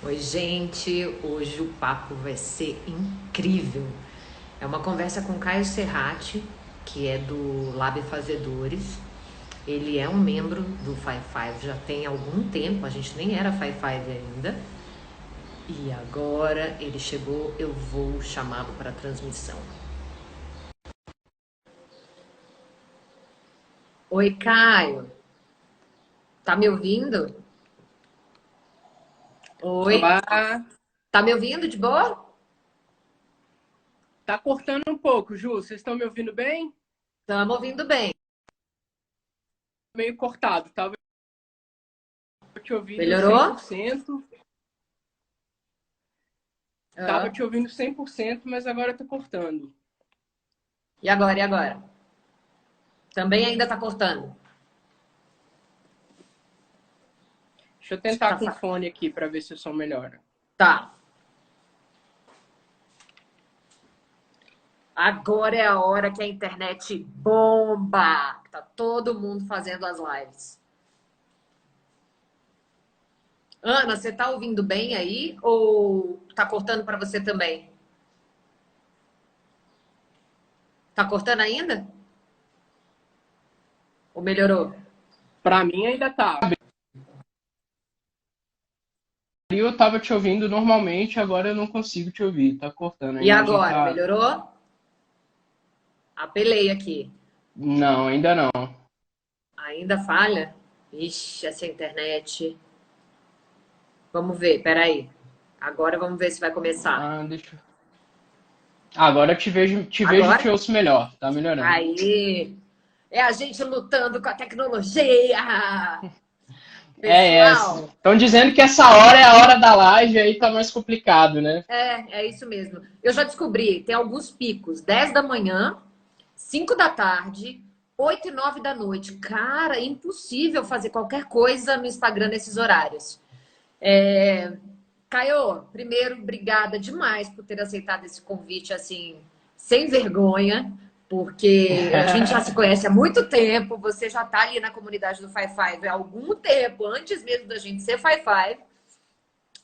Oi, gente. Hoje o papo vai ser incrível. É uma conversa com Caio Serrati, que é do Lab Fazedores. Ele é um membro do Five Five já tem algum tempo, a gente nem era Five Five ainda. E agora ele chegou, eu vou chamá-lo para a transmissão. Oi, Caio. Tá me ouvindo? Oi. Olá, Tá me ouvindo de boa? tá cortando um pouco, Ju. Vocês estão me ouvindo bem? Tamo ouvindo bem. Meio cortado. Tava te ouvindo Melhorou? 100%. Tava Ah. te ouvindo 100%, mas agora tá cortando. E agora? E agora? Também ainda tá cortando. Deixa eu Acho que tentar tá. com fone aqui para ver se o som melhora. Tá. Agora é a hora que a internet bomba. Tá todo mundo fazendo as lives. Ana, você tá ouvindo bem aí ou tá cortando para você também? Tá cortando ainda? Ou melhorou? Para mim ainda tá. Eu tava te ouvindo normalmente, agora eu não consigo te ouvir. Tá cortando, a E imagem agora? tá. Melhorou? Apelei aqui. Não, ainda não. Ainda falha? Ixi, essa internet. Vamos ver, peraí. Agora vamos ver se vai começar. Ah, deixa eu... Agora te vejo e te Agora? ouço melhor. Tá melhorando. Aí. É a gente lutando com a tecnologia. É, Pessoal, estão dizendo que essa hora é a hora da live, aí tá mais complicado, né? é isso mesmo. Eu já descobri, tem alguns picos, 10 da manhã, 5 da tarde, 8 e 9 da noite. Cara, é impossível fazer qualquer coisa no Instagram nesses horários. Caio, primeiro, obrigada demais por ter aceitado esse convite assim, sem vergonha, porque a gente já se conhece há muito tempo, você já está ali na comunidade do Five Five há algum tempo, antes mesmo da gente ser Five Five.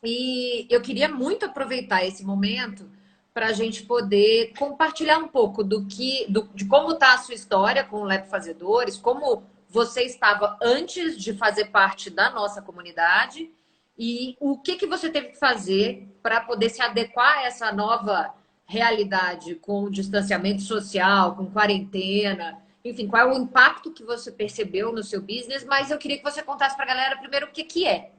E eu queria muito aproveitar esse momento para a gente poder compartilhar um pouco de como está a sua história com o Lab Fazedores, como você estava antes de fazer parte da nossa comunidade e o que você teve que fazer para poder se adequar a essa nova realidade com distanciamento social, com quarentena, enfim, qual é o impacto que você percebeu no seu business, mas eu queria que você contasse para a galera primeiro o que é.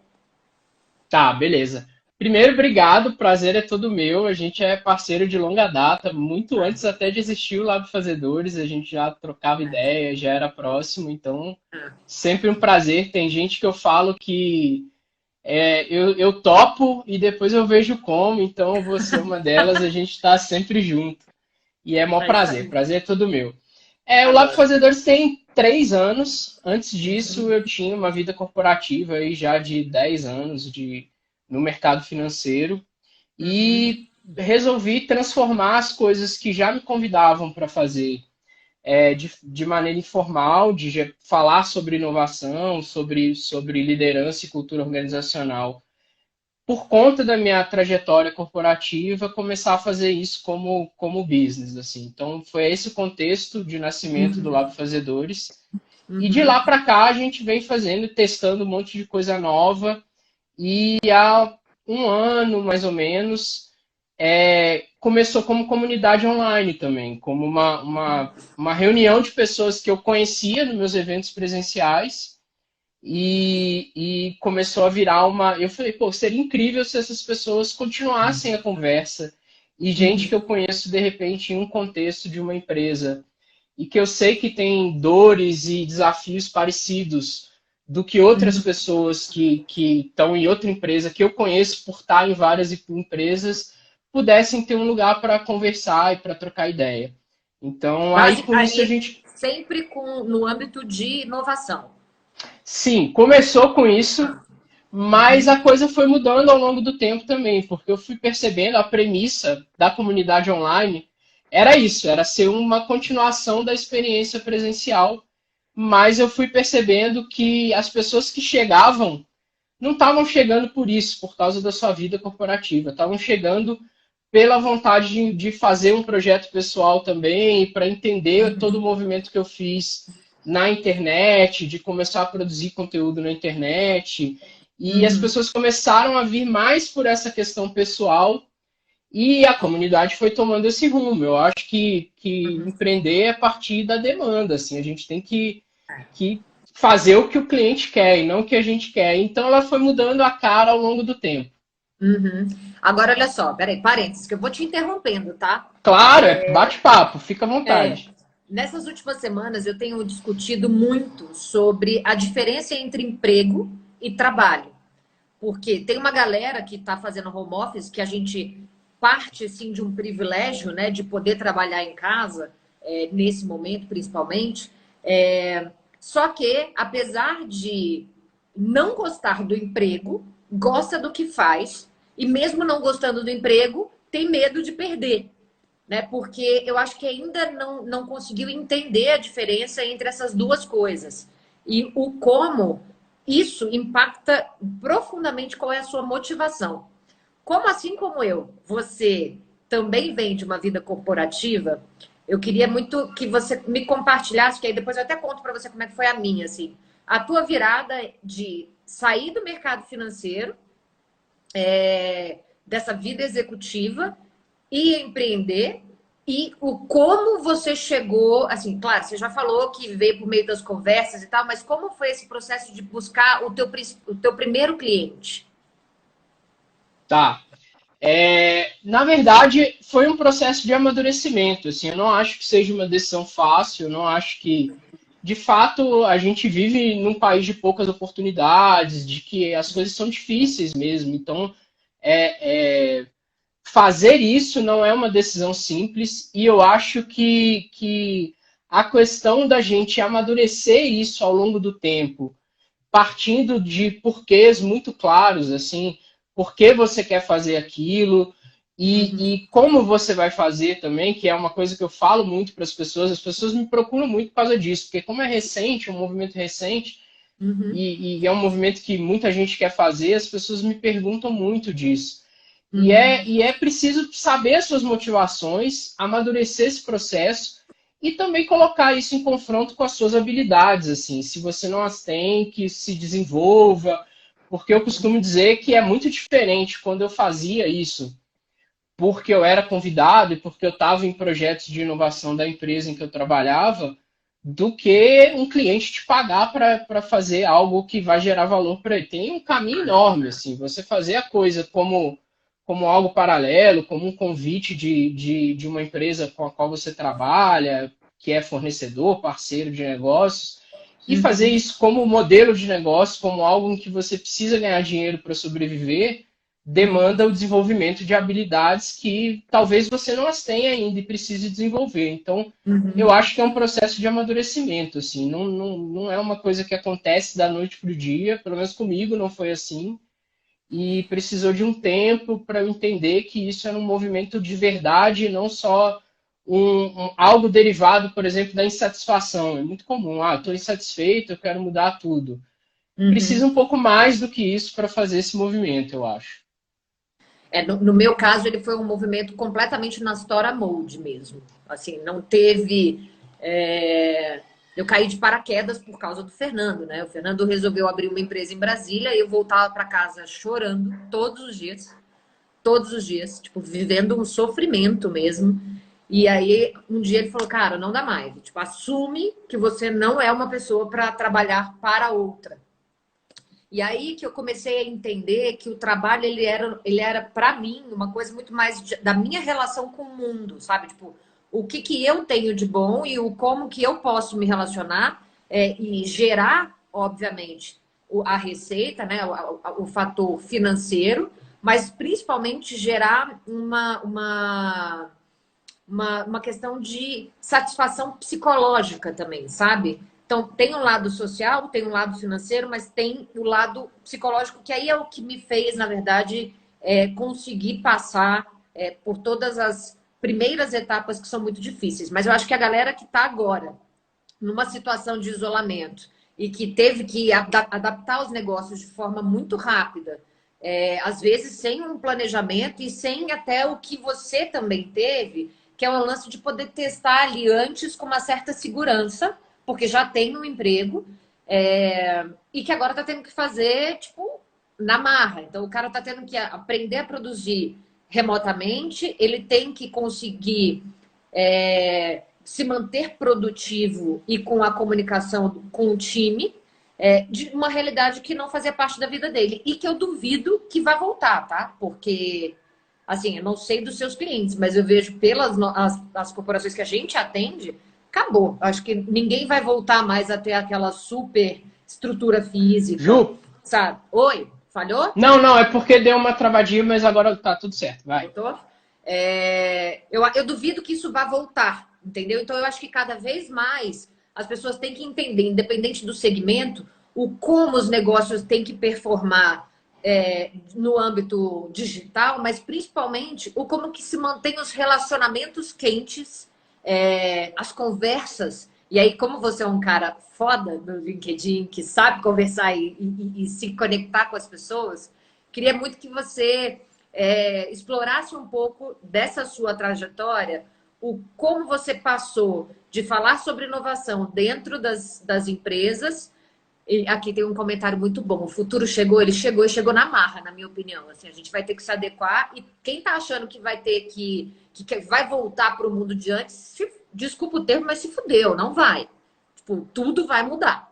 Tá, beleza. Primeiro, obrigado, prazer é todo meu. A gente é parceiro de longa data, muito antes até de existir o Lab Fazedores, a gente já trocava ideia, já era próximo, então sempre um prazer. Tem gente que eu falo que eu topo e depois eu vejo como, então você é uma delas, a gente está sempre junto. E é mó É isso prazer, aí. prazer é todo meu. O Lab Adoro. Fazedores tem 3 anos. Antes disso, eu tinha uma vida corporativa aí já de 10 anos no mercado financeiro Uhum. e resolvi transformar as coisas que já me convidavam para fazer de maneira informal, falar sobre inovação, sobre liderança e cultura organizacional por conta da minha trajetória corporativa, começar a fazer isso como business, assim. Então, foi esse o contexto de nascimento do Lab Fazedores. E de Uhum. lá para cá, a gente vem fazendo, testando um monte de coisa nova. E há um ano, mais ou menos, começou como comunidade online também, como uma reunião de pessoas que eu conhecia nos meus eventos presenciais e começou a virar uma. Eu falei, pô, seria incrível se essas pessoas continuassem a conversa e gente que eu conheço de repente em um contexto de uma empresa e que eu sei que tem dores e desafios parecidos do que outras pessoas que estão em outra empresa, que eu conheço por estar em várias empresas, pudessem ter um lugar para conversar e para trocar ideia. Então, aí com isso a Basicamente, gente sempre no âmbito de inovação. sim, começou com isso, mas a coisa foi mudando ao longo do tempo também, porque eu fui percebendo a premissa da comunidade online era isso, era ser uma continuação da experiência presencial, mas eu fui percebendo que as pessoas que chegavam não estavam chegando por isso, por causa da sua vida corporativa. Estavam chegando pela vontade de fazer um projeto pessoal também, para entender todo o movimento que eu fiz na internet, de começar a produzir conteúdo na internet. E as pessoas começaram a vir mais por essa questão pessoal e a comunidade foi tomando esse rumo. Eu acho que empreender é partir da demanda. Assim, a gente tem que fazer o que o cliente quer e não o que a gente quer. Então ela foi mudando a cara ao longo do tempo. Uhum. Agora, olha só, peraí, parênteses, que eu vou te interrompendo, tá? Claro, é bate-papo, fica à vontade. Nessas últimas semanas eu tenho discutido muito sobre a diferença entre emprego e trabalho. Porque tem uma galera que está fazendo home office que a gente parte assim, de um privilégio, né, de poder trabalhar em casa, nesse momento principalmente. Só que, apesar de não gostar do emprego, gosta do que faz, e mesmo não gostando do emprego, tem medo de perder. Né? Porque eu acho que ainda não conseguiu entender a diferença entre essas duas coisas. E o como isso impacta profundamente qual é a sua motivação. Como assim como eu, você também vem de uma vida corporativa, eu queria muito que você me compartilhasse, que aí depois eu até conto para você como é que foi a minha, assim. A tua virada de sair do mercado financeiro, dessa vida executiva, e empreender, e o como você chegou, assim, claro, você já falou que veio por meio das conversas e tal, mas como foi esse processo de buscar o teu primeiro cliente? Tá. Na verdade, foi um processo de amadurecimento. Assim, eu não acho que seja uma decisão fácil, eu não acho que, de fato, a gente vive num país de poucas oportunidades, de que as coisas são difíceis mesmo. Então, fazer isso não é uma decisão simples, e eu acho que a questão da gente amadurecer isso ao longo do tempo, partindo de porquês muito claros, assim, por que você quer fazer aquilo e como você vai fazer também, que é uma coisa que eu falo muito para as pessoas me procuram muito por causa disso, porque como é recente, um movimento recente, e é um movimento que muita gente quer fazer, as pessoas me perguntam muito disso. E é preciso saber as suas motivações, amadurecer esse processo e também colocar isso em confronto com as suas habilidades, assim, se você não as tem, que se desenvolva, porque eu costumo dizer que é muito diferente quando eu fazia isso, porque eu era convidado e porque eu estava em projetos de inovação da empresa em que eu trabalhava, do que um cliente te pagar para fazer algo que vai gerar valor para ele. Tem um caminho enorme, assim, você fazer a coisa como algo paralelo, como um convite de uma empresa com a qual você trabalha, que é fornecedor, parceiro de negócios, e fazer isso como modelo de negócio, como algo em que você precisa ganhar dinheiro para sobreviver, demanda o desenvolvimento de habilidades que talvez você não as tenha ainda e precise desenvolver. Então, eu acho que é um processo de amadurecimento, assim, não é uma coisa que acontece da noite para o dia, pelo menos comigo não foi assim, e precisou de um tempo para eu entender que isso era um movimento de verdade, não só algo derivado, por exemplo, da insatisfação. É muito comum, estou insatisfeito, eu quero mudar tudo. Precisa um pouco mais do que isso para fazer esse movimento, eu acho. No meu caso, ele foi um movimento completamente na Store Mode mesmo. Assim, não teve. Eu caí de paraquedas por causa do Fernando, né? O Fernando resolveu abrir uma empresa em Brasília e eu voltava para casa chorando todos os dias, tipo, vivendo um sofrimento mesmo. E aí, um dia ele falou, cara, não dá mais. Tipo, assume que você não é uma pessoa para trabalhar para outra. E aí que eu comecei a entender que o trabalho ele era para mim uma coisa muito mais da minha relação com o mundo, sabe? Tipo, o que eu tenho de bom e o como que eu posso me relacionar e gerar, obviamente, a receita, né? O fator financeiro, mas principalmente gerar uma questão de satisfação psicológica também, sabe? Então, tem um lado social, tem um lado financeiro, mas tem o lado psicológico, que aí é o que me fez, na verdade, conseguir passar por todas as primeiras etapas que são muito difíceis. Mas eu acho que a galera que está agora, numa situação de isolamento, e que teve que adaptar os negócios de forma muito rápida, às vezes sem um planejamento e sem até o que você também teve, que é o lance de poder testar ali antes com uma certa segurança, porque já tem um emprego, e que agora está tendo que fazer, tipo, na marra. Então, o cara está tendo que aprender a produzir remotamente, ele tem que conseguir se manter produtivo e com a comunicação com o time, de uma realidade que não fazia parte da vida dele e que eu duvido que vai voltar, tá? Porque, assim, eu não sei dos seus clientes, mas eu vejo pelas as corporações que a gente atende, acabou. Acho que ninguém vai voltar mais a ter aquela super estrutura física, Ju? sabe? Oi, falhou? Não, não, é porque deu uma travadinha, mas agora tá tudo certo, vai. Voltou? Eu duvido que isso vá voltar, entendeu? Então, eu acho que cada vez mais as pessoas têm que entender, independente do segmento, o como os negócios têm que performar no âmbito digital, mas principalmente o como que se mantém os relacionamentos quentes, as conversas. E aí, como você é um cara foda no LinkedIn, que sabe conversar e se conectar com as pessoas, queria muito que você explorasse um pouco dessa sua trajetória, o como você passou de falar sobre inovação dentro das empresas. E aqui tem um comentário muito bom. O futuro chegou, ele chegou e chegou na marra, na minha opinião. Assim, a gente vai ter que se adequar. E quem está achando que vai ter que vai voltar para o mundo de antes, desculpa o termo, mas se fudeu, não vai. Tipo, tudo vai mudar.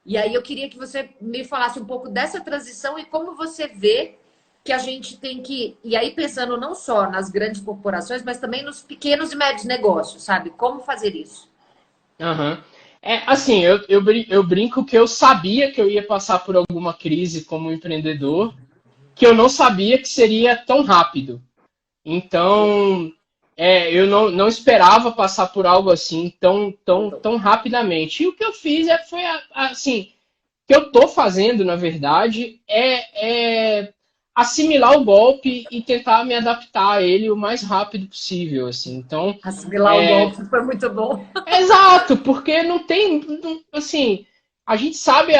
E aí eu queria que você me falasse um pouco dessa transição e como você vê que a gente tem que. E aí, pensando não só nas grandes corporações, mas também nos pequenos e médios negócios, sabe? Como fazer isso? Aham. Assim, eu brinco que eu sabia que eu ia passar por alguma crise como empreendedor, que eu não sabia que seria tão rápido. Então, eu não esperava passar por algo assim tão rapidamente. E o que eu fiz foi assim, o que eu estou fazendo, na verdade, é assimilar o golpe e tentar me adaptar a ele o mais rápido possível, assim. Então, Assimilar o golpe foi muito bom. exato, porque assim, a gente sabe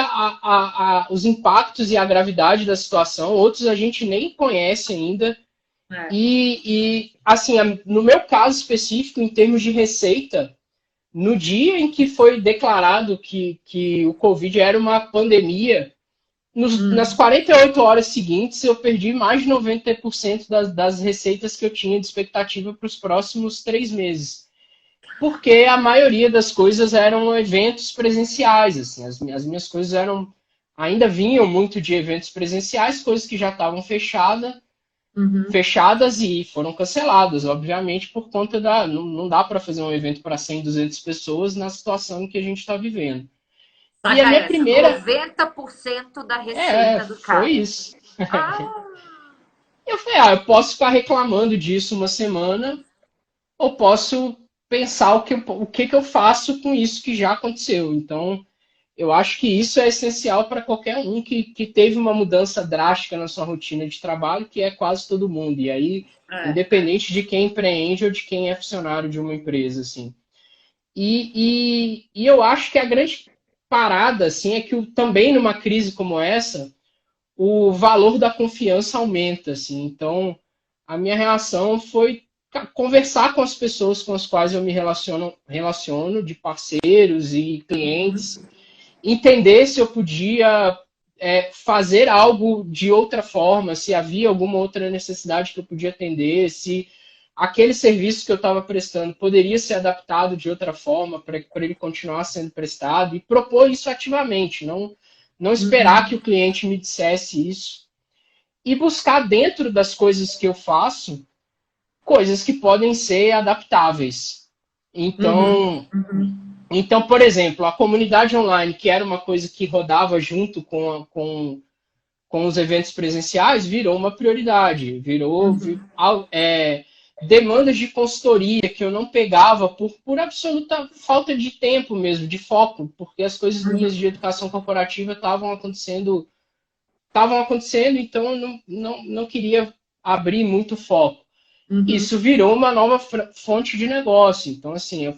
os impactos e a gravidade da situação, outros a gente nem conhece ainda. É. Assim, no meu caso específico, em termos de receita, no dia em que foi declarado que o Covid era uma pandemia, nas 48 horas seguintes, eu perdi mais de 90% das receitas que eu tinha de expectativa para os próximos 3 meses. Porque a maioria das coisas eram eventos presenciais. Assim, as minhas coisas ainda vinham muito de eventos presenciais, coisas que já estavam fechadas e foram canceladas, obviamente, por conta não dá para fazer um evento para 100, 200 pessoas na situação que a gente está vivendo. E a Saca minha essa, primeira 90% da receita do foi cara. isso. Ah, Eu falei, eu posso ficar reclamando disso uma semana, ou posso pensar o que eu faço com isso que já aconteceu. Então, eu acho que isso é essencial para qualquer um que teve uma mudança drástica na sua rotina de trabalho, que é quase todo mundo. E aí, independente de quem empreende ou de quem é funcionário de uma empresa, assim. E eu acho que a grande parada, assim, é que também numa crise como essa, o valor da confiança aumenta, assim. Então, a minha reação foi conversar com as pessoas com as quais eu me relaciono de parceiros e clientes, entender se eu podia fazer algo de outra forma, se havia alguma outra necessidade que eu podia atender, se aquele serviço que eu estava prestando poderia ser adaptado de outra forma para ele continuar sendo prestado e propor isso ativamente, não esperar que o cliente me dissesse isso e buscar dentro das coisas que eu faço coisas que podem ser adaptáveis. Então, por exemplo, a comunidade online, que era uma coisa que rodava junto com os eventos presenciais, virou uma prioridade, virou demandas de consultoria que eu não pegava por absoluta falta de tempo mesmo, de foco, porque as coisas minhas de educação corporativa estavam acontecendo, então eu não queria abrir muito foco. Isso virou uma nova fonte de negócio. Então, assim,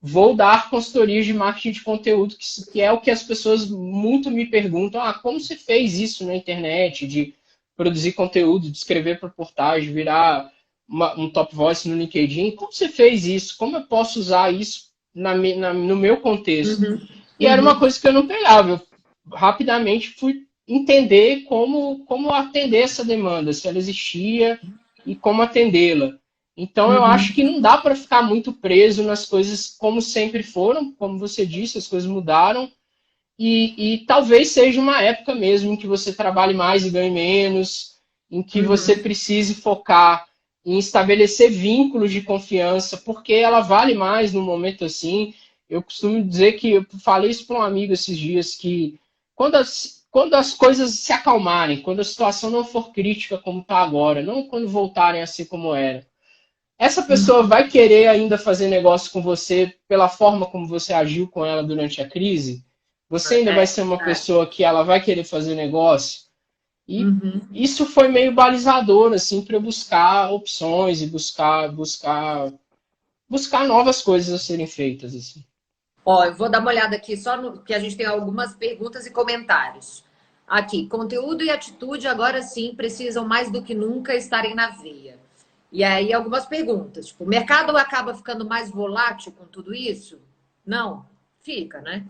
vou dar consultorias de marketing de conteúdo, que é o que as pessoas muito me perguntam. Ah, como você fez isso na internet, de produzir conteúdo, de escrever para reportagem, virar um top voice no LinkedIn? Como você fez isso? Como eu posso usar isso no meu contexto? Uhum. E era uma Uhum. coisa que eu não pegava. Eu rapidamente fui entender como atender essa demanda, se ela existia e como atendê-la. Então, eu acho que Uhum. não dá para ficar muito preso nas coisas como sempre foram, como você disse, as coisas mudaram, e talvez seja uma época mesmo em que você trabalhe mais e ganhe menos, em que você Uhum. precise focar em estabelecer vínculos de confiança, porque ela vale mais num momento assim. Eu costumo dizer que eu falei isso para um amigo esses dias, que quando as coisas se acalmarem, quando a situação não for crítica como está agora, não quando voltarem a ser como era, essa pessoa Uhum. vai querer ainda fazer negócio com você pela forma como você agiu com ela durante a crise? Você ainda vai É, ser uma é. pessoa que ela vai querer fazer negócio? E Uhum. isso foi meio balizador, assim, para eu buscar opções e buscar novas coisas a serem feitas, assim. Ó, eu vou dar uma olhada aqui só no que a gente tem algumas perguntas e comentários. Aqui, conteúdo e atitude agora sim precisam mais do que nunca estarem na veia. E aí algumas perguntas, tipo, o mercado acaba ficando mais volátil com tudo isso? Não, fica, né?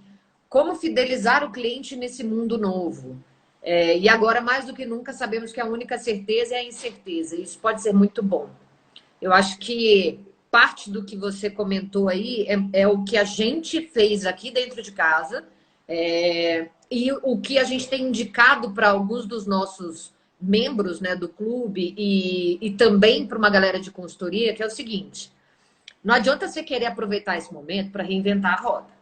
Como fidelizar o cliente nesse mundo novo? E agora, mais do que nunca, sabemos que a única certeza é a incerteza. Isso pode ser muito bom. Eu acho que parte do que você comentou aí é o que a gente fez aqui dentro de casa, e o que a gente tem indicado para alguns dos nossos membros, né, do clube e também para uma galera de consultoria, que é o seguinte: não adianta você querer aproveitar esse momento para reinventar a roda,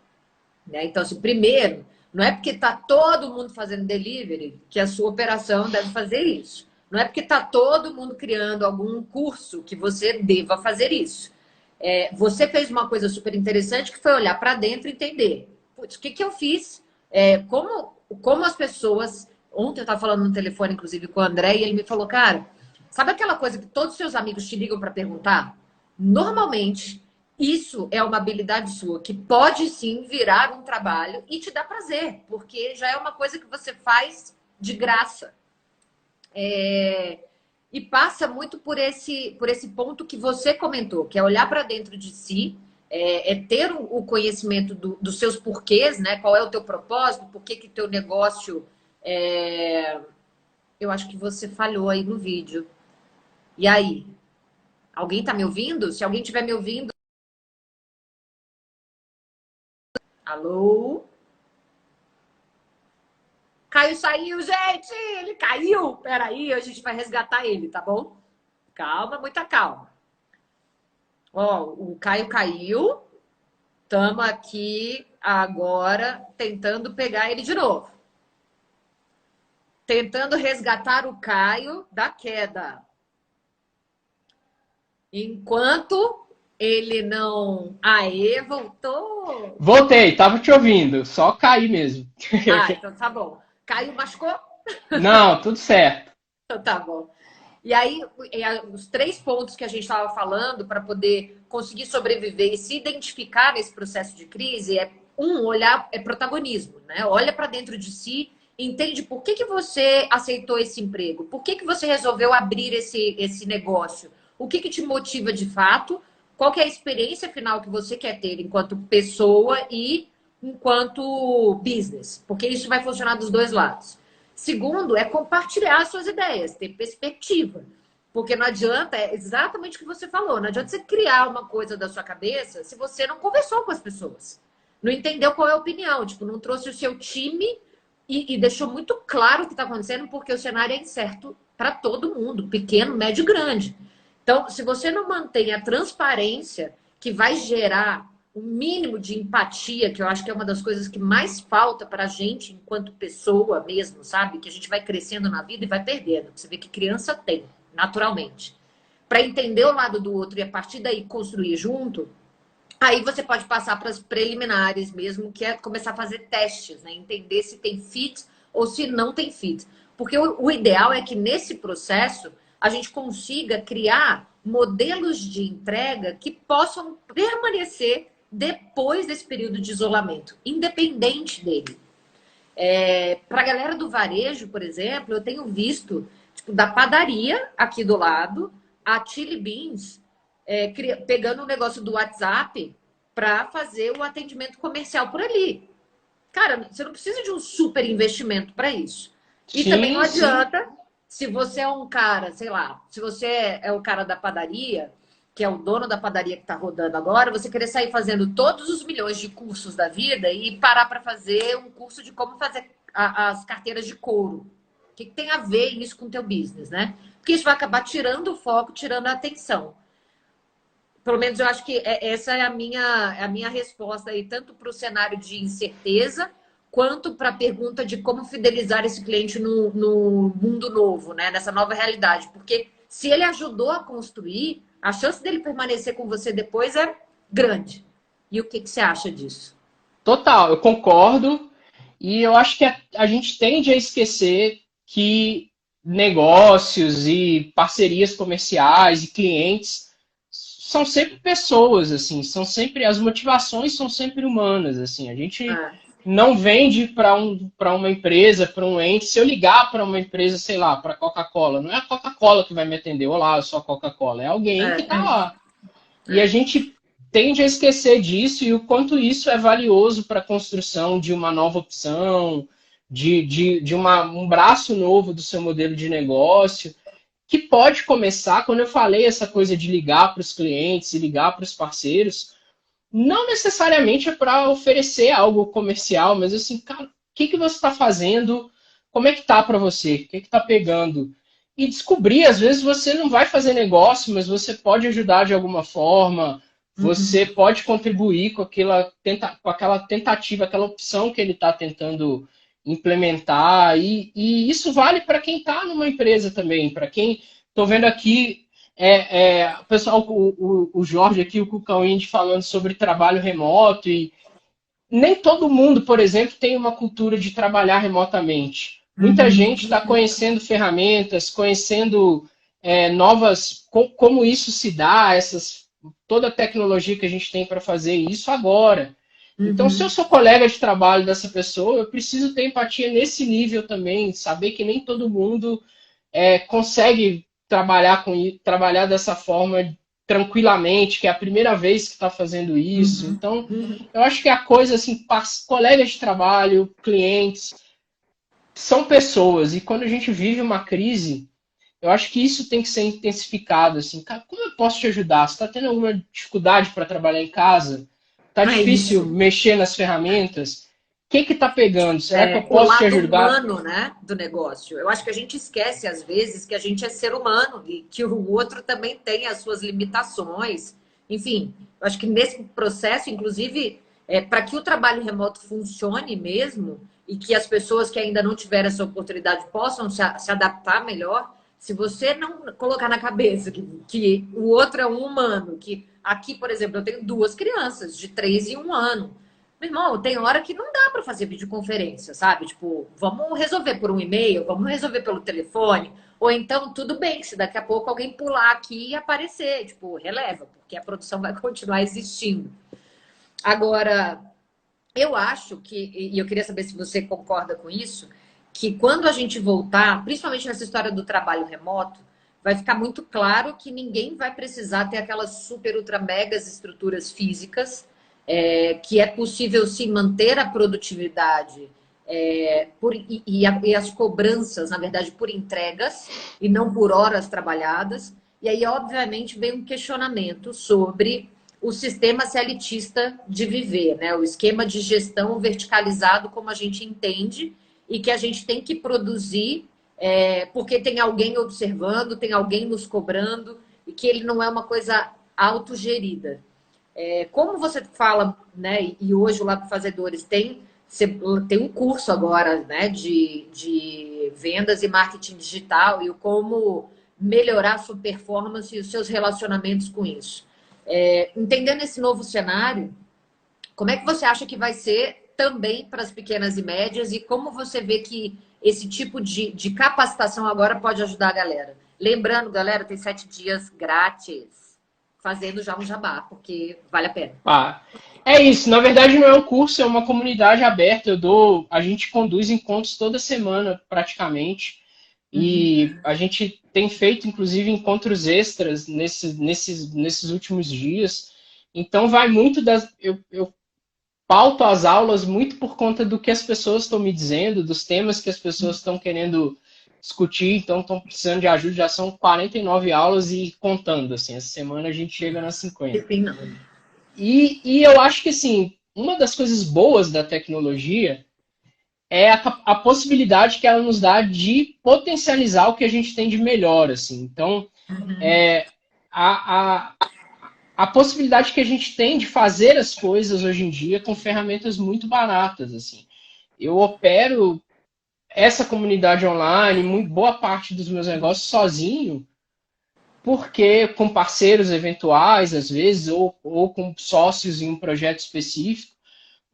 né? Então, assim, primeiro, não é porque está todo mundo fazendo delivery que a sua operação deve fazer isso. Não é porque está todo mundo criando algum curso que você deva fazer isso. Você fez uma coisa super interessante que foi olhar para dentro e entender. Putz, o que, que eu fiz? Como as pessoas. Ontem eu estava falando no telefone, inclusive, com o André, e ele me falou, cara, sabe aquela coisa que todos os seus amigos te ligam para perguntar? Normalmente, isso é uma habilidade sua que pode sim virar um trabalho e te dá prazer, porque já é uma coisa que você faz de graça. E passa muito por esse ponto que você comentou, que é olhar para dentro de si, ter o conhecimento dos seus porquês, né? Qual é o teu propósito, por que que teu negócio. Eu acho que você falhou aí no vídeo. E aí? Alguém está me ouvindo? Se alguém estiver me ouvindo, alô? Caio saiu, gente! Ele caiu! Peraí, a gente vai resgatar ele, tá bom? Calma, muita calma. Ó, o Caio caiu. Estamos aqui agora tentando pegar ele de novo. Tentando resgatar o Caio da queda. Enquanto ele não. Aê, voltou! Voltei, tava te ouvindo, só caí mesmo. Ah, então tá bom. Caio machucou? Não, tudo certo. Então tá bom. E aí, os 3 pontos que a gente estava falando para poder conseguir sobreviver e se identificar nesse processo de crise olhar, protagonismo, né? Olha para dentro de si, entende por que que você aceitou esse emprego, por que que você resolveu abrir esse negócio, o que que te motiva de fato, qual que é a experiência final que você quer ter enquanto pessoa e enquanto business, porque isso vai funcionar dos dois lados. Segundo, é compartilhar suas ideias, ter perspectiva. Porque não adianta, é exatamente o que você falou, não adianta você criar uma coisa da sua cabeça se você não conversou com as pessoas. Não entendeu qual é a opinião, tipo, não trouxe o seu time e deixou muito claro o que está acontecendo, porque o cenário é incerto para todo mundo, pequeno, médio e grande. Então, se você não mantém a transparência que vai gerar um mínimo de empatia, que eu acho que é uma das coisas que mais falta para a gente enquanto pessoa mesmo, sabe? Que a gente vai crescendo na vida e vai perdendo. Você vê que criança tem, naturalmente. Para entender o lado do outro e a partir daí construir junto, aí você pode passar para as preliminares mesmo, que é começar a fazer testes, né? Entender se tem fit ou se não tem fit. Porque o ideal é que nesse processo a gente consiga criar modelos de entrega que possam permanecer depois desse período de isolamento, independente dele. Para a galera do varejo, por exemplo, eu tenho visto, tipo, da padaria aqui do lado, a Chili Beans pegando o negócio do WhatsApp para fazer o atendimento comercial por ali. Cara, você não precisa de um super investimento para isso. E também não adianta, se você é um cara, sei lá, se você é o cara da padaria, que é o dono da padaria que está rodando agora, você querer sair fazendo todos os milhões de cursos da vida e parar para fazer um curso de como fazer as carteiras de couro. O que tem a ver isso com o teu business, né? Porque isso vai acabar tirando o foco, tirando a atenção. Pelo menos eu acho que essa é a minha resposta aí, tanto para o cenário de incerteza, quanto para a pergunta de como fidelizar esse cliente no mundo novo, né? Nessa nova realidade. Porque se ele ajudou a construir, a chance dele permanecer com você depois é grande. E o que você acha disso? Total, eu concordo. E eu acho que a gente tende a esquecer que negócios e parcerias comerciais e clientes são sempre pessoas, assim, são sempre, as motivações são sempre humanas, assim. A gente não vende para uma empresa, para um ente. Se eu ligar para uma empresa, sei lá, para a Coca-Cola, não é a Coca-Cola que vai me atender. Olá, eu sou a Coca-Cola. É alguém que está lá. E a gente tende a esquecer disso e o quanto isso é valioso para a construção de uma nova opção, de um braço novo do seu modelo de negócio, que pode começar, quando eu falei essa coisa de ligar para os clientes e ligar para os parceiros, não necessariamente é para oferecer algo comercial, mas assim, cara, o que você está fazendo? Como é que tá para você? O que está pegando? E descobrir, às vezes você não vai fazer negócio, mas você pode ajudar de alguma forma, você pode contribuir com aquela tentativa, aquela opção que ele está tentando implementar, e isso vale para quem está numa empresa também, para quem estou vendo aqui o pessoal, o Jorge aqui, o Cucão Indy falando sobre trabalho remoto, e nem todo mundo, por exemplo, tem uma cultura de trabalhar remotamente. Muita gente está conhecendo ferramentas, conhecendo novas, como isso se dá, toda a tecnologia que a gente tem para fazer isso agora. Então, se eu sou colega de trabalho dessa pessoa, eu preciso ter empatia nesse nível também, saber que nem todo mundo consegue trabalhar dessa forma tranquilamente, que é a primeira vez que está fazendo isso. Então, eu acho que a coisa, assim, colegas de trabalho, clientes, são pessoas. E quando a gente vive uma crise, eu acho que isso tem que ser intensificado. Assim, cara, como eu posso te ajudar? Você está tendo alguma dificuldade para trabalhar em casa? Está difícil mexer nas ferramentas? O que está pegando? Será que eu O posso te lado ajudar? humano, né, do negócio. Eu acho que a gente esquece, às vezes, que a gente é ser humano e que o outro também tem as suas limitações. Enfim, eu acho que nesse processo, inclusive, para que o trabalho remoto funcione mesmo e que as pessoas que ainda não tiveram essa oportunidade possam se adaptar melhor, se você não colocar na cabeça que o outro é um humano, que aqui, por exemplo, eu tenho duas crianças de 3 e 1 ano. Meu irmão, tem hora que não dá para fazer videoconferência, sabe? Tipo, vamos resolver por um e-mail, vamos resolver pelo telefone. Ou então, tudo bem, se daqui a pouco alguém pular aqui e aparecer, tipo, releva, porque a produção vai continuar existindo. Agora, eu acho que, e eu queria saber se você concorda com isso, que quando a gente voltar, principalmente nessa história do trabalho remoto, vai ficar muito claro que ninguém vai precisar ter aquelas super, ultra, megas estruturas físicas, que é possível sim manter a produtividade e as cobranças, na verdade, por entregas e não por horas trabalhadas. E aí, obviamente, vem um questionamento sobre o sistema elitista de viver, né? O esquema de gestão verticalizado, como a gente entende, e que a gente tem que produzir porque tem alguém observando, tem alguém nos cobrando, e que ele não é uma coisa autogerida. Como você fala, né? E hoje o Lab Fazedores tem um curso agora, né? De vendas e marketing digital e como melhorar a sua performance e os seus relacionamentos com isso. Entendendo esse novo cenário, como é que você acha que vai ser também para as pequenas e médias e como você vê que esse tipo de capacitação agora pode ajudar a galera? Lembrando, galera, tem 7 dias grátis, fazendo já um jabá, porque vale a pena. É isso, na verdade não é um curso, é uma comunidade aberta. A gente conduz encontros toda semana, praticamente, e Uhum. a gente tem feito, inclusive, encontros extras nesses últimos dias. Então vai muito eu pauto as aulas muito por conta do que as pessoas estão me dizendo, dos temas que as pessoas estão querendo discutir, então estão precisando de ajuda. Já são 49 aulas e contando, assim, essa semana a gente chega nas 50. Não. E eu acho que, assim, uma das coisas boas da tecnologia é a possibilidade que ela nos dá de potencializar o que a gente tem de melhor, assim. Então, Uhum. é, a, a, a possibilidade que a gente tem de fazer as coisas hoje em dia com ferramentas muito baratas, assim. Eu opero essa comunidade online, muito boa parte dos meus negócios sozinho, porque com parceiros eventuais, às vezes, ou com sócios em um projeto específico,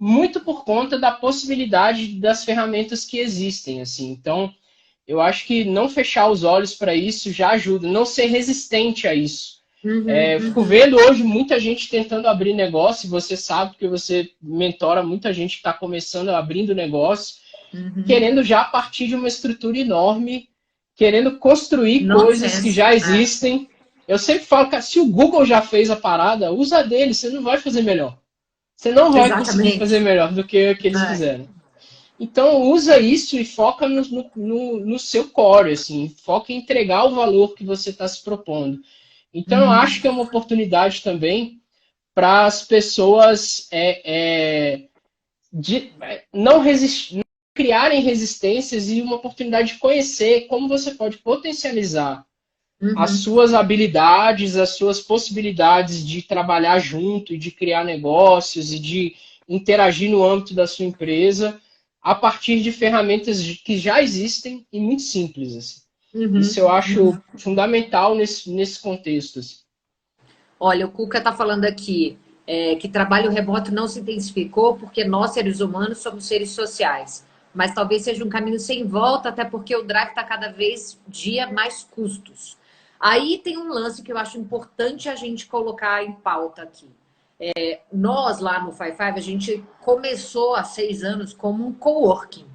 muito por conta da possibilidade das ferramentas que existem, assim. Então, eu acho que não fechar os olhos para isso já ajuda, não ser resistente a isso. Uhum, Eu fico uhum. vendo hoje muita gente tentando abrir negócio, e você sabe que você mentora muita gente que está começando abrindo negócio, Uhum. querendo já partir de uma estrutura enorme, querendo construir coisas que Nonsense. já É, existem. Eu sempre falo que se o Google já fez a parada, usa dele, você não vai fazer melhor. Você não vai conseguir fazer exatamente. melhor do que eles É. fizeram. Então usa isso e foca no seu core, assim, foca em entregar o valor que você está se propondo. Então eu acho Uhum. que é uma oportunidade também para as pessoas não resistir, não criarem resistências e uma oportunidade de conhecer como você pode potencializar as Uhum. suas habilidades, as suas possibilidades de trabalhar junto e de criar negócios e de interagir no âmbito da sua empresa a partir de ferramentas que já existem e muito simples. Assim. Isso eu Uhum. acho Uhum. fundamental nesse contexto. Assim. Olha, o Cuca está falando aqui que trabalho remoto não se intensificou porque nós, seres humanos, somos seres sociais. Mas talvez seja um caminho sem volta, até porque o drive está cada vez dia mais custos. Aí tem um lance que eu acho importante a gente colocar em pauta aqui. Nós, lá no Five Five, a gente começou há 6 anos como um coworking.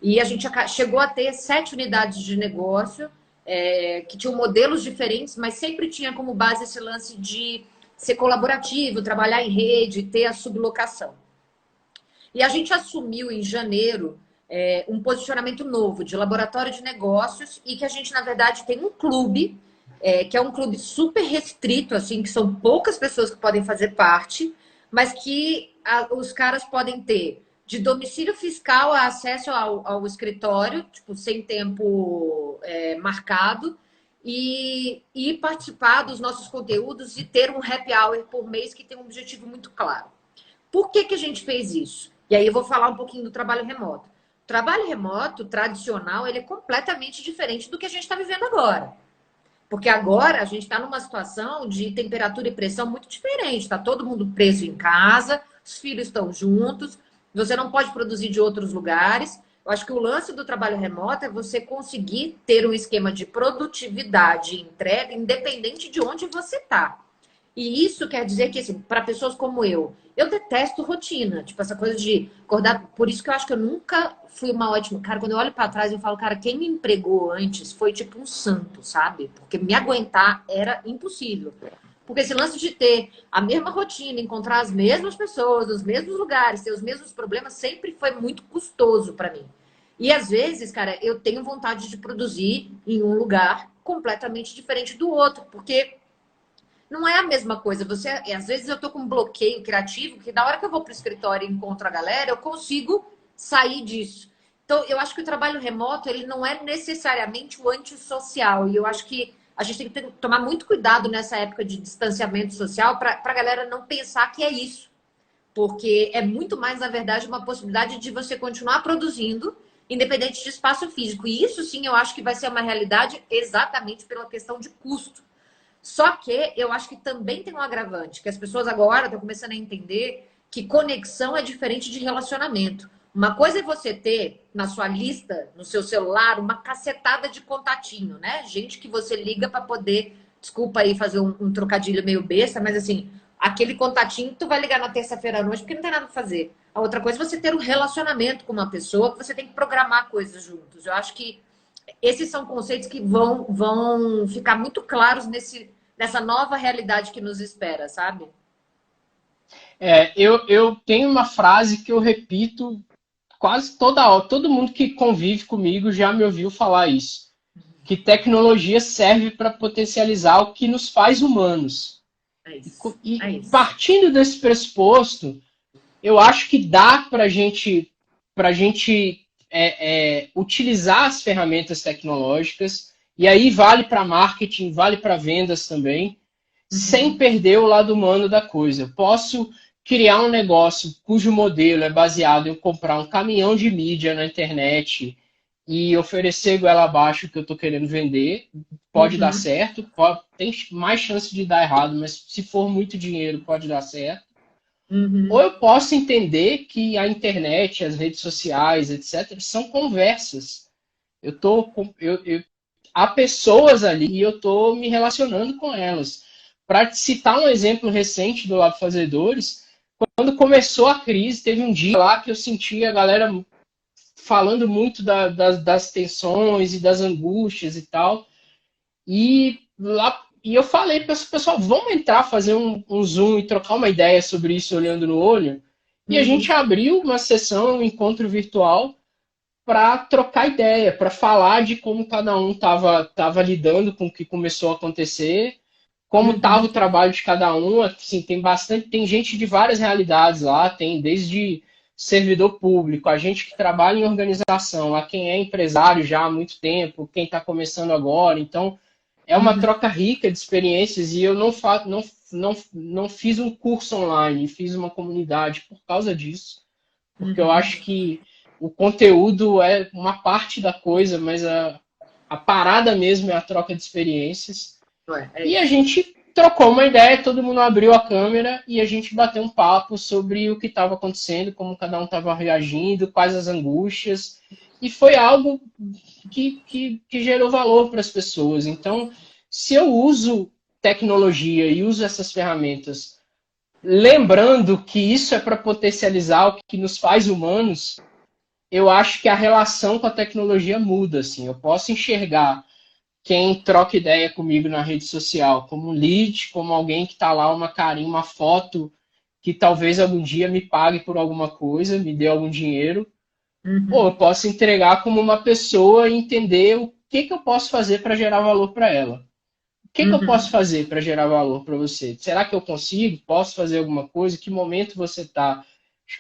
E a gente chegou a ter 7 unidades de negócio, que tinham modelos diferentes, mas sempre tinha como base esse lance de ser colaborativo, trabalhar em rede, ter a sublocação. E a gente assumiu em janeiro um posicionamento novo de laboratório de negócios e que a gente, na verdade, tem um clube, que é um clube super restrito, assim, que são poucas pessoas que podem fazer parte, mas que os caras podem ter de domicílio fiscal a acesso ao escritório, tipo, sem tempo marcado, e participar dos nossos conteúdos e ter um happy hour por mês que tem um objetivo muito claro. Por que, que a gente fez isso? E aí eu vou falar um pouquinho do trabalho remoto. O trabalho remoto tradicional, ele é completamente diferente do que a gente está vivendo agora. Porque agora a gente está numa situação de temperatura e pressão muito diferente. Está todo mundo preso em casa, os filhos estão juntos, você não pode produzir de outros lugares. Eu acho que o lance do trabalho remoto é você conseguir ter um esquema de produtividade e entrega independente de onde você está. E isso quer dizer que, assim, para pessoas como eu detesto rotina. Tipo, essa coisa de acordar. Por isso que eu acho que eu nunca fui uma ótima. Cara, quando eu olho para trás, eu falo, cara, quem me empregou antes foi tipo um santo, sabe? Porque me aguentar era impossível. Porque esse lance de ter a mesma rotina, encontrar as mesmas pessoas, os mesmos lugares, ter os mesmos problemas, sempre foi muito custoso para mim. E às vezes, cara, eu tenho vontade de produzir em um lugar completamente diferente do outro, porque não é a mesma coisa. Você, às vezes eu tô com um bloqueio criativo que na hora que eu vou pro escritório e encontro a galera, eu consigo sair disso. Então, eu acho que o trabalho remoto, ele não é necessariamente o antissocial. E eu acho que a gente tem que tomar muito cuidado nessa época de distanciamento social para a galera não pensar que é isso. Porque é muito mais, na verdade, uma possibilidade de você continuar produzindo, independente de espaço físico. E isso sim eu acho que vai ser uma realidade exatamente pela questão de custo. Só que eu acho que também tem um agravante, que as pessoas agora estão começando a entender que conexão é diferente de relacionamento. Uma coisa é você ter na sua lista, no seu celular, uma cacetada de contatinho, né? Gente que você liga para poder, desculpa aí fazer um trocadilho meio besta, mas assim, aquele contatinho que tu vai ligar na terça-feira à noite porque não tem nada pra fazer. A outra coisa é você ter um relacionamento com uma pessoa que você tem que programar coisas juntos. Eu acho que esses são conceitos que vão ficar muito claros nessa nova realidade que nos espera, sabe? Eu tenho uma frase que eu repito quase toda hora. Todo mundo que convive comigo já me ouviu falar isso. Que tecnologia serve para potencializar o que nos faz humanos. É isso. E É isso. partindo desse pressuposto, eu acho que dá para a gente utilizar as ferramentas tecnológicas, e aí vale para marketing, vale para vendas também, sem perder o lado humano da coisa. Eu posso criar um negócio cujo modelo é baseado em comprar um caminhão de mídia na internet e oferecer goela abaixo o que eu estou querendo vender. Pode dar certo, tem mais chance de dar errado, mas se for muito dinheiro, pode dar certo. Ou eu posso entender que a internet, as redes sociais, etc., são conversas. Há pessoas ali e eu estou me relacionando com elas. Para citar um exemplo recente do Lab Fazedores, quando começou a crise, teve um dia lá que eu senti a galera falando muito das tensões e das angústias e tal. E eu falei para esse pessoal, vamos entrar, fazer um Zoom e trocar uma ideia sobre isso olhando no olho. E a gente abriu uma sessão, um encontro virtual, para trocar ideia, para falar de como cada um estava lidando com o que começou a acontecer, como estava o trabalho de cada um. Assim, tem gente de várias realidades lá, tem desde servidor público, a gente que trabalha em organização, a quem é empresário já há muito tempo, quem está começando agora. Então, é uma troca rica de experiências e eu não fiz um curso online, fiz uma comunidade por causa disso, porque eu acho que o conteúdo é uma parte da coisa, mas a parada mesmo é a troca de experiências. E a gente trocou uma ideia, todo mundo abriu a câmera e a gente bateu um papo sobre o que estava acontecendo, como cada um estava reagindo, quais as angústias. E foi algo que gerou valor para as pessoas. Então, se eu uso tecnologia e uso essas ferramentas, lembrando que isso é para potencializar o que nos faz humanos, eu acho que a relação com a tecnologia muda. Assim. Eu posso enxergar quem troca ideia comigo na rede social como um lead, como alguém que está lá, uma carinha, uma foto que talvez algum dia me pague por alguma coisa, me dê algum dinheiro. Ou eu posso entregar como uma pessoa e entender o que eu posso fazer para gerar valor para ela. O que eu posso fazer para gerar valor para você? Será que eu consigo? Posso fazer alguma coisa? Que momento você está? A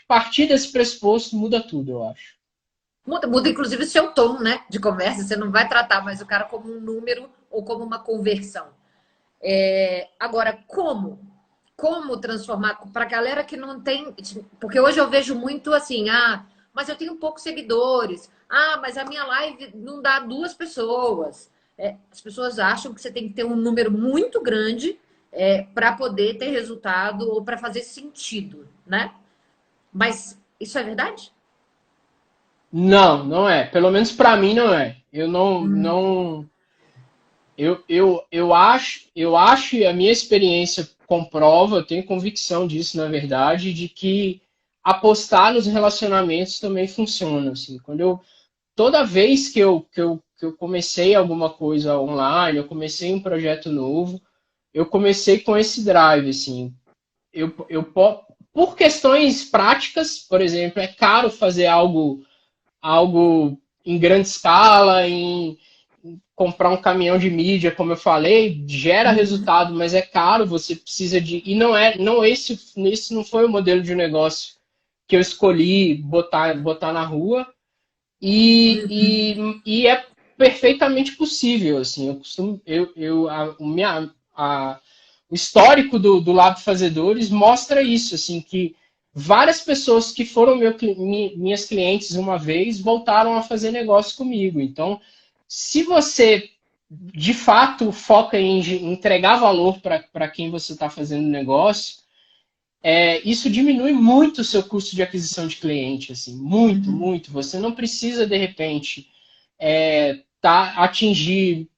partir desse pressuposto muda tudo, eu acho. Muda inclusive o seu tom, né, de conversa. Você não vai tratar mais o cara como um número ou como uma conversão. Agora, como transformar para a galera que não tem... Porque hoje eu vejo muito assim, mas eu tenho poucos seguidores. Mas a minha live não dá 2 pessoas. As pessoas acham que você tem que ter um número muito grande para poder ter resultado ou para fazer sentido, né? Mas isso é verdade? Não, não é. Pelo menos para mim não é. Eu não. Eu acho, e a minha experiência comprova, eu tenho convicção disso, na verdade, de que apostar nos relacionamentos também funciona. Assim. Toda vez que eu comecei alguma coisa online, eu comecei um projeto novo, eu comecei com esse drive, assim. Por questões práticas, por exemplo, é caro fazer algo em grande escala, em comprar um caminhão de mídia, como eu falei, gera resultado, mas é caro, você precisa de... E esse não foi o modelo de negócio que eu escolhi botar na rua, e é perfeitamente possível, assim, eu costumo... O histórico do Lab Fazedores mostra isso, assim, que várias pessoas que foram minhas clientes uma vez voltaram a fazer negócio comigo. Então, se você de fato foca em entregar valor para quem você está fazendo negócio, isso diminui muito o seu custo de aquisição de cliente, assim, muito, muito. Você não precisa, de repente, atingir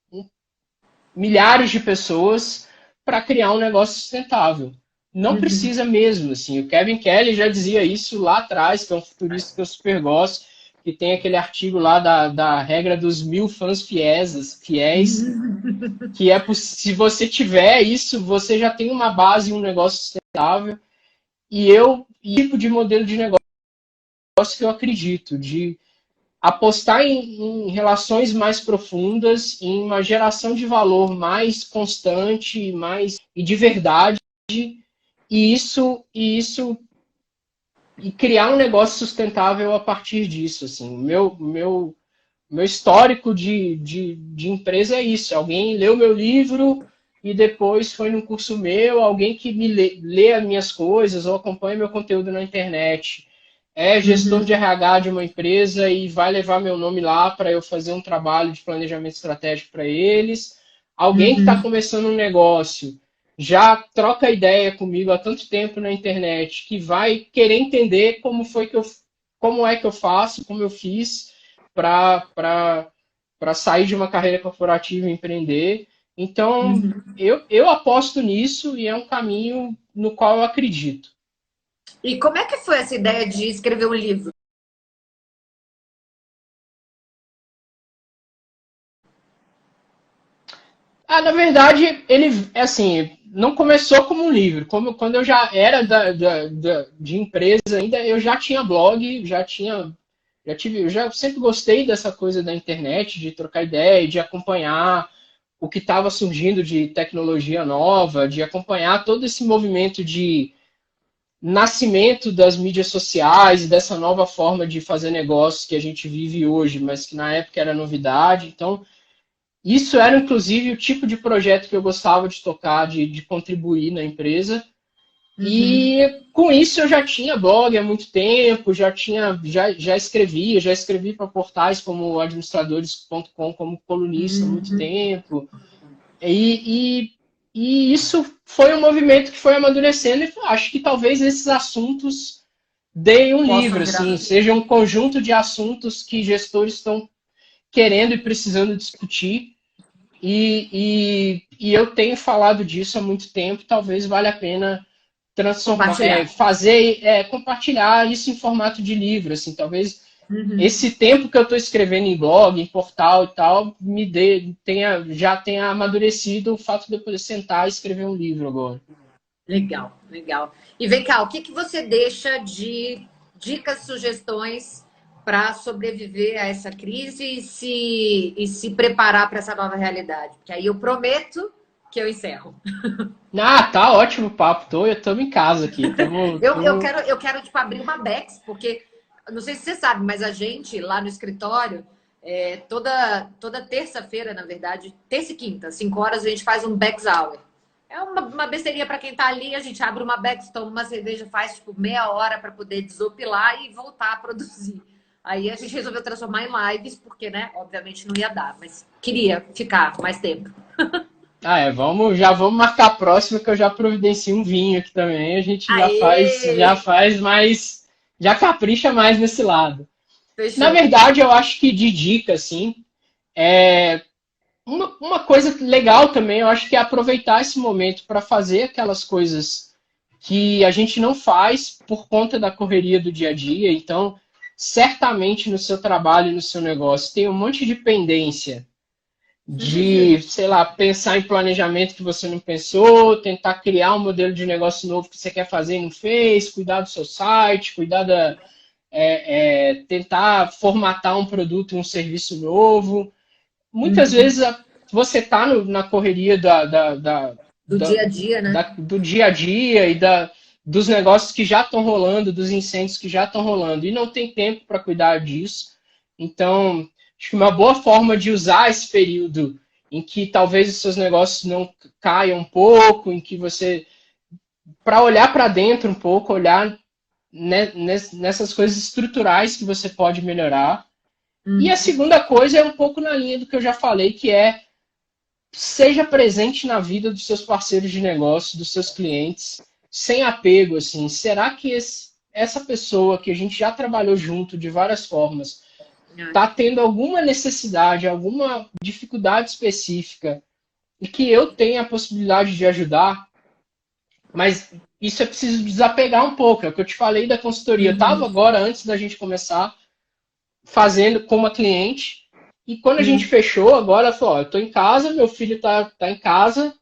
milhares de pessoas para criar um negócio sustentável. não precisa mesmo, assim. O Kevin Kelly já dizia isso lá atrás, que é um futurista que eu super gosto, que tem aquele artigo lá da regra dos 1000 fãs fiéis, que é se você tiver isso, você já tem uma base, um negócio sustentável. E tipo de modelo de negócio que eu acredito, de apostar em relações mais profundas, em uma geração de valor mais constante, mais e de verdade, e criar um negócio sustentável a partir disso. Assim, meu histórico de empresa é isso. Alguém leu meu livro e depois foi num curso meu, alguém que lê as minhas coisas ou acompanha meu conteúdo na internet. É gestor de RH de uma empresa e vai levar meu nome lá para eu fazer um trabalho de planejamento estratégico para eles. Alguém que está começando um negócio já troca ideia comigo há tanto tempo na internet que vai querer entender como é que eu faço, como eu fiz para sair de uma carreira corporativa e empreender. Então, eu aposto nisso e é um caminho no qual eu acredito. E como é que foi essa ideia de escrever um livro? Na verdade, ele, assim, não começou como um livro. Quando eu já era de empresa ainda, eu já tinha blog, eu já sempre gostei dessa coisa da internet, de trocar ideia, de acompanhar o que estava surgindo de tecnologia nova, de acompanhar todo esse movimento de nascimento das mídias sociais, dessa nova forma de fazer negócios que a gente vive hoje, mas que na época era novidade. Então, isso era, inclusive, o tipo de projeto que eu gostava de tocar, de contribuir na empresa. E com isso eu já tinha blog há muito tempo, já escrevi para portais como administradores.com, como colunista há muito tempo. E, e isso foi um movimento que foi amadurecendo e acho que talvez esses assuntos deem um livro, Possam virar. assim, seja um conjunto de assuntos que gestores estão querendo e precisando discutir. E eu tenho falado disso há muito tempo, talvez valha a pena Compartilhar. compartilhar isso em formato de livro, assim, talvez esse tempo que eu estou escrevendo em blog, em portal e tal, já tenha amadurecido o fato de eu poder sentar e escrever um livro agora. Legal, legal. E vem cá, o que você deixa de dicas, sugestões para sobreviver a essa crise e se preparar para essa nova realidade? Porque aí eu prometo que eu encerro. Tá ótimo o papo, eu tô em casa aqui. Eu quero tipo, abrir uma Bex, porque não sei se você sabe, mas a gente lá no escritório, toda terça-feira, na verdade, terça e quinta, 5 horas, a gente faz um Bex Hour. É uma besteirinha para quem tá ali, a gente abre uma Bex, toma uma cerveja, faz tipo meia hora para poder desopilar e voltar a produzir. Aí a gente resolveu transformar em lives, porque, né, obviamente não ia dar, mas queria ficar mais tempo. Já vamos marcar a próxima que eu já providencio um vinho aqui também. A gente Aê! já capricha mais nesse lado. Na Fechou. verdade, eu acho que de dica, assim, uma coisa legal também, eu acho que é aproveitar esse momento para fazer aquelas coisas que a gente não faz por conta da correria do dia a dia. Então, certamente no seu trabalho, no seu negócio, tem um monte de pendência sei lá, pensar em planejamento que você não pensou, tentar criar um modelo de negócio novo que você quer fazer e não fez, cuidar do seu site, tentar formatar um produto, um serviço novo. Muitas vezes você está na correria Do dia a dia, né? do dia a dia dos negócios que já estão rolando, dos incêndios que já estão rolando, e não tem tempo para cuidar disso. Então, acho que uma boa forma de usar esse período em que talvez os seus negócios não caiam um pouco, em que você, para olhar para dentro um pouco, olhar nessas coisas estruturais que você pode melhorar. E a segunda coisa é um pouco na linha do que eu já falei, que é seja presente na vida dos seus parceiros de negócio, dos seus clientes, sem apego, assim. Será que essa pessoa que a gente já trabalhou junto de várias formas está tendo alguma necessidade, alguma dificuldade específica e que eu tenha a possibilidade de ajudar? Mas isso é preciso desapegar um pouco. É o que eu te falei da consultoria. Eu estava agora, antes da gente começar, fazendo com uma cliente. E quando a gente fechou, agora ela falou, ó, eu tô em casa, meu filho tá em casa,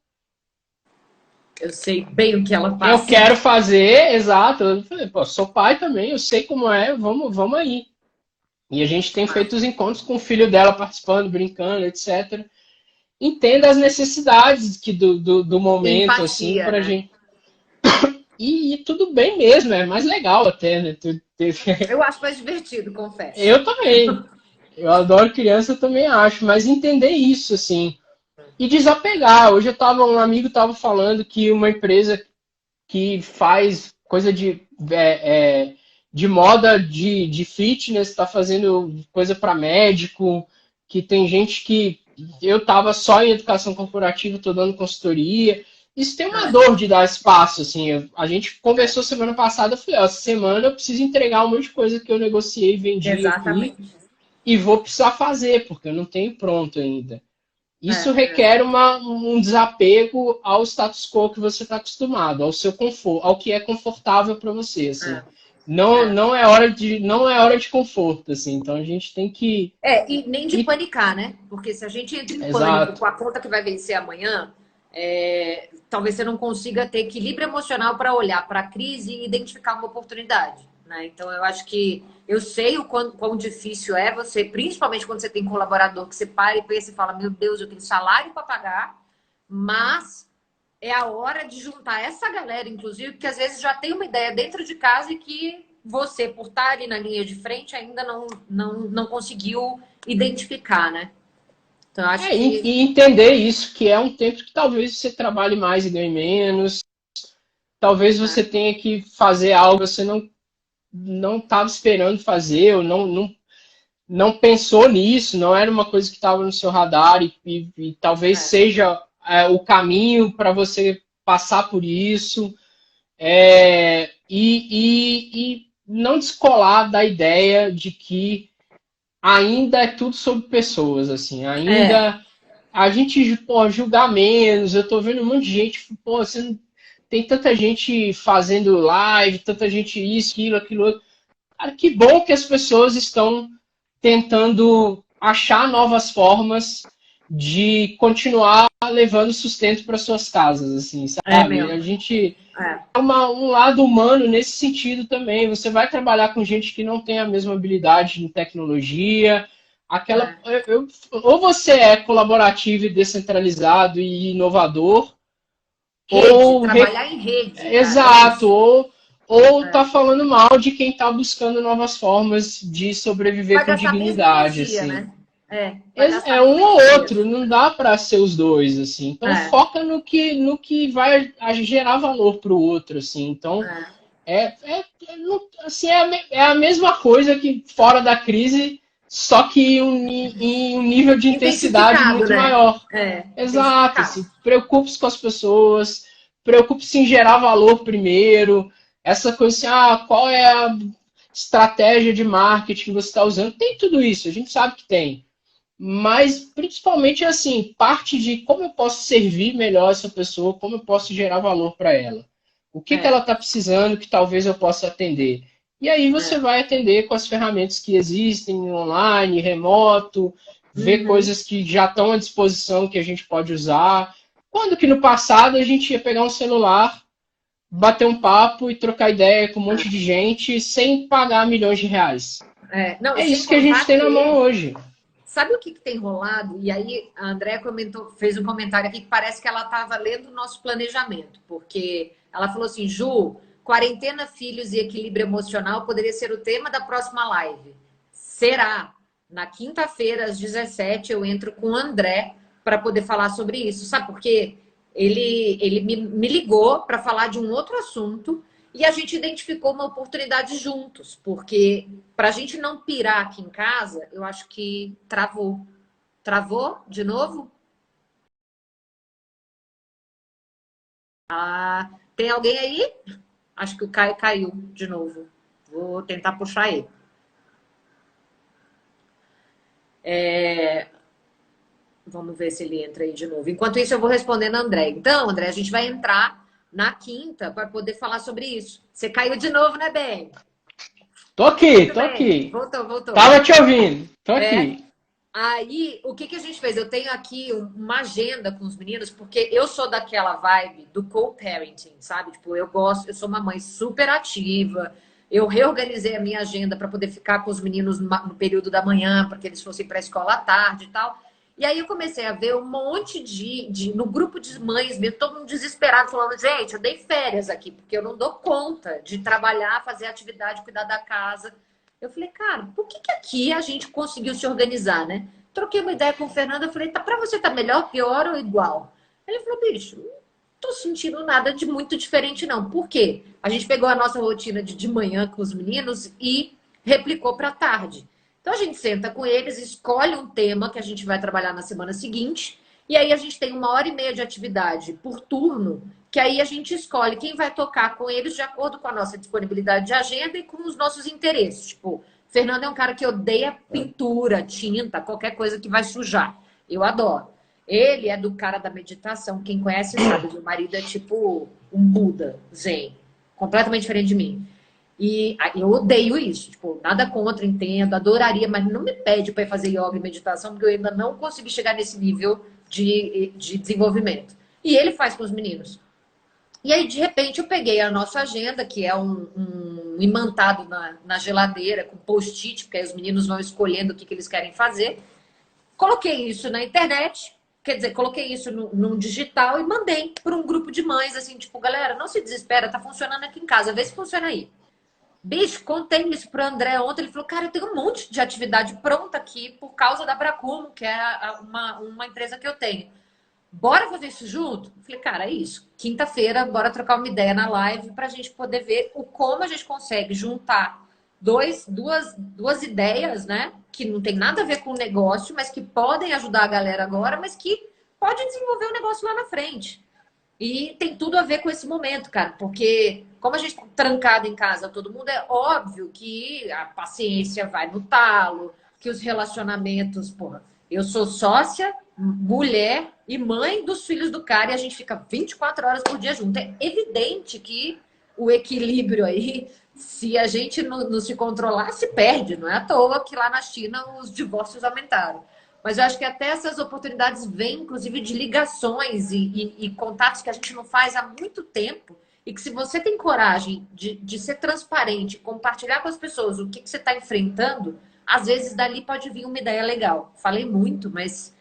Eu sei bem o que ela eu passa. quero fazer, exato. Eu falei, pô, sou pai também, eu sei como é, vamos aí. E a gente tem feito os encontros com o filho dela participando, brincando, etc. Entenda as necessidades do momento, assim, Empatia, pra né? gente. E tudo bem mesmo, é mais legal até, né? Eu acho mais divertido, confesso. Eu também. Eu adoro criança, eu também acho, mas entender isso, assim. E desapegar. Hoje um amigo estava falando que uma empresa que faz coisa de moda de fitness está fazendo coisa para médico, que tem gente que eu estava só em educação corporativa, estou dando consultoria. Isso tem uma É, dor de dar espaço, assim. A gente é, conversou semana passada, eu falei, ó, essa semana eu preciso entregar um monte de coisa que eu negociei, vendi aqui, exatamente. e vou precisar fazer, porque eu não tenho pronto ainda. Isso É, é, requer um desapego ao status quo que você está acostumado, ao seu conforto, ao que é confortável para você, assim. Não, é. não é hora de conforto, assim. Então a gente tem que E nem de ir. panicar, né? Porque se a gente entra em pânico Exato. com a conta que vai vencer amanhã, talvez você não consiga ter equilíbrio emocional para olhar para a crise e identificar uma oportunidade, né? Então, eu acho que eu sei o quão difícil é você, principalmente quando você tem colaborador, que você para e pensa e fala: meu Deus, eu tenho salário para pagar, mas é a hora de juntar essa galera, inclusive, que às vezes já tem uma ideia dentro de casa e que você, por estar ali na linha de frente, ainda não conseguiu identificar, né? Então, eu acho E, que e entender isso, que é um tempo que talvez você trabalhe mais e ganhe menos, talvez você tenha que fazer algo que você não estava esperando fazer, ou não pensou nisso, não era uma coisa que estava no seu radar e talvez é, seja o caminho para você passar por isso e não descolar da ideia de que ainda é tudo sobre pessoas, assim, é, ainda a gente pode julgar menos, eu tô vendo um monte de gente, pô, você não, tem tanta gente fazendo live, tanta gente isso, aquilo outro. Cara, que bom que as pessoas estão tentando achar novas formas de continuar levando sustento para suas casas, assim, é sabe? A mesmo. gente É, é um lado humano nesse sentido também. Você vai trabalhar com gente que não tem a mesma habilidade em tecnologia, aquela, é. ou você é colaborativo e descentralizado e inovador, Rede, ou trabalhar em rede, cara, é exato, isso. ou tá É. falando mal de quem tá buscando novas formas de sobreviver Vai com gastar a mesma dignidade, energia, assim. né? Vai gastar É a um mesma ou energia. outro, não dá para ser os dois, assim. Então É, foca no que vai gerar valor para o outro, assim. Então é. assim, é a mesma coisa que fora da crise, só que em um nível de intensidade Intensificado, muito né? maior. Exato, Intensificado. assim, preocupe-se com as pessoas, preocupe-se em gerar valor primeiro. Essa coisa assim, qual é a estratégia de marketing que você está usando? Tem tudo isso, a gente sabe que tem. Mas principalmente assim, parte de como eu posso servir melhor essa pessoa, como eu posso gerar valor para ela. O que ela É, está precisando que talvez eu possa atender. E aí você é. vai atender com as ferramentas que existem online, remoto, ver Uhum. coisas que já estão à disposição que a gente pode usar. Quando que no passado a gente ia pegar um celular, bater um papo e trocar ideia com um monte de gente sem pagar milhões de reais. Não, e É sem isso que a gente contar tem na mão que hoje. sabe o que tem rolado? E aí a Andrea comentou, fez um comentário aqui que parece que ela estava lendo o nosso planejamento, porque ela falou assim: Ju, quarentena, filhos e equilíbrio emocional poderia ser o tema da próxima live. Será? Na quinta-feira, às 17, eu entro com o André para poder falar sobre isso. Sabe por quê? Ele me ligou para falar de um outro assunto e a gente identificou uma oportunidade juntos, porque para a gente não pirar aqui em casa, eu acho que travou. Travou de novo? Tem alguém aí? Acho que o Caio caiu de novo. Vou tentar puxar ele. Vamos ver se ele entra aí de novo. Enquanto isso, eu vou respondendo a André. Então, André, a gente vai entrar na quinta para poder falar sobre isso. Você caiu de novo, né, Ben? Tô aqui, Muito tô bem. aqui. Voltou. Tava te ouvindo, tô É. aqui. Aí, o que que a gente fez? Eu tenho aqui uma agenda com os meninos, porque eu sou daquela vibe do co-parenting, sabe? Tipo, eu sou uma mãe super ativa. Eu reorganizei a minha agenda para poder ficar com os meninos no período da manhã, para que eles fossem para a escola à tarde e tal. E aí eu comecei a ver um monte no grupo de mães mesmo, todo mundo desesperado, falando, gente, eu dei férias aqui, porque eu não dou conta de trabalhar, fazer atividade, cuidar da casa. Eu falei, cara, por que que aqui a gente conseguiu se organizar, né? Troquei uma ideia com o Fernando, eu falei, tá, pra você tá melhor, pior ou igual? Ele falou, bicho, não tô sentindo nada de muito diferente, não. Por quê? A gente pegou a nossa rotina de manhã com os meninos e replicou para tarde. Então a gente senta com eles, escolhe um tema que a gente vai trabalhar na semana seguinte, e aí a gente tem 1h30 de atividade por turno, que aí a gente escolhe quem vai tocar com eles de acordo com a nossa disponibilidade de agenda e com os nossos interesses. Tipo, Fernando é um cara que odeia pintura, tinta, qualquer coisa que vai sujar. Eu adoro. Ele é do cara da meditação. Quem conhece sabe, meu marido é tipo um Buda, zen, completamente diferente de mim. E eu odeio isso, tipo, nada contra, entendo, adoraria, mas não me pede para fazer yoga e meditação, porque eu ainda não consegui chegar nesse nível de desenvolvimento. E ele faz com os meninos. E aí, de repente, eu peguei a nossa agenda, que é um imantado na geladeira, com post-it, porque aí os meninos vão escolhendo o que eles querem fazer. Coloquei isso na internet, quer dizer, coloquei isso num digital e mandei para um grupo de mães, assim, tipo, galera, não se desespera, tá funcionando aqui em casa, vê se funciona aí. Bicho, contei isso pro André ontem. Ele falou, cara, eu tenho um monte de atividade pronta aqui por causa da Bracumo, que é uma empresa que eu tenho. Bora fazer isso junto? Eu falei, cara, é isso. Quinta-feira, bora trocar uma ideia na live para a gente poder ver como a gente consegue juntar duas ideias, né? Que não tem nada a ver com o negócio, mas que podem ajudar a galera agora, mas que pode desenvolver o negócio lá na frente. E tem tudo a ver com esse momento, cara, porque como a gente tá trancado em casa, todo mundo, é óbvio que a paciência vai no talo, que os relacionamentos, porra, eu sou sócia, mulher e mãe dos filhos do cara e a gente fica 24 horas por dia junto. É evidente que o equilíbrio aí, se a gente não se controlar, se perde. Não é à toa que lá na China os divórcios aumentaram. Mas eu acho que até essas oportunidades vêm, inclusive, de ligações e contatos que a gente não faz há muito tempo. E que se você tem coragem de ser transparente, compartilhar com as pessoas o que você está enfrentando, às vezes dali pode vir uma ideia legal. Falei muito, mas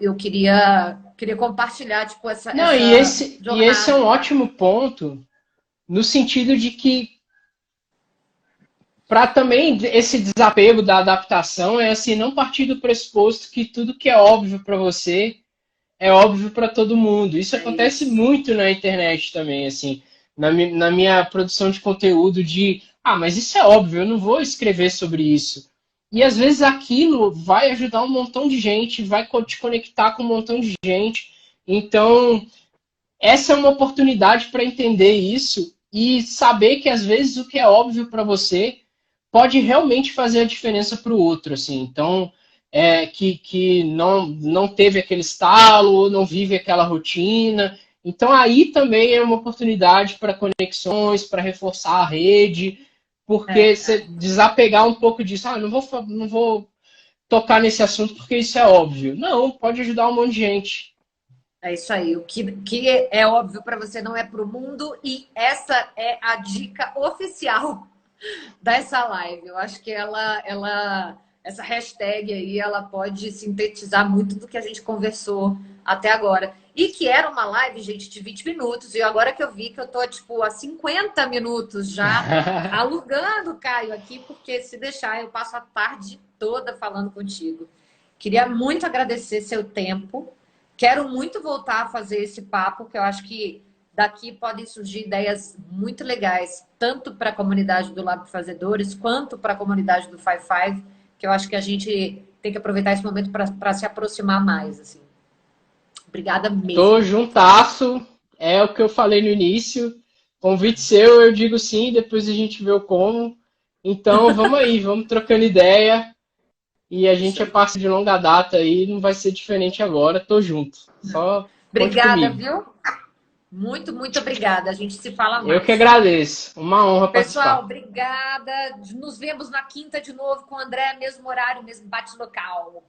eu queria compartilhar, tipo, Não, essa e esse é jornada. um ótimo ponto, no sentido de que, para também esse desapego da adaptação, é assim, não partir do pressuposto que tudo que é óbvio para você é óbvio para todo mundo. Isso É acontece isso. muito na internet também, assim, na minha produção de conteúdo mas isso é óbvio, eu não vou escrever sobre isso. E às vezes aquilo vai ajudar um montão de gente, vai te conectar com um montão de gente. Então, essa é uma oportunidade para entender isso e saber que às vezes o que é óbvio para você pode realmente fazer a diferença para o outro, assim. Então, que não teve aquele estalo, não vive aquela rotina. Então, aí também é uma oportunidade para conexões, para reforçar a rede, porque É. você desapegar um pouco disso. Não vou tocar nesse assunto porque isso é óbvio. Não, pode ajudar um monte de gente. É isso aí. O que é óbvio para você não é para o mundo, e essa é a dica oficial dessa live. Eu acho que essa hashtag aí, ela pode sintetizar muito do que a gente conversou até agora. E que era uma live, gente, de 20 minutos. E agora que eu vi que eu tô, tipo, há 50 minutos já alugando o Caio aqui, porque se deixar, eu passo a tarde toda falando contigo. Queria muito agradecer seu tempo. Quero muito voltar a fazer esse papo, que eu acho que daqui podem surgir ideias muito legais, tanto para a comunidade do Lab Fazedores, quanto para a comunidade do Five Five, que eu acho que a gente tem que aproveitar esse momento para se aproximar mais. Assim. Obrigada Tô mesmo. juntasso, é o que eu falei no início. Convite seu, eu digo sim, depois a gente vê o como. Então vamos aí, vamos trocando ideia. E a gente é Show. parceiro de longa data aí, não vai ser diferente agora. Tô junto. Só conte Obrigada, comigo. viu? Muito, muito obrigada. A gente se fala Eu que mais. agradeço. Uma honra Pessoal, participar. obrigada. Nos vemos na quinta de novo com o André, mesmo horário, mesmo bate-local.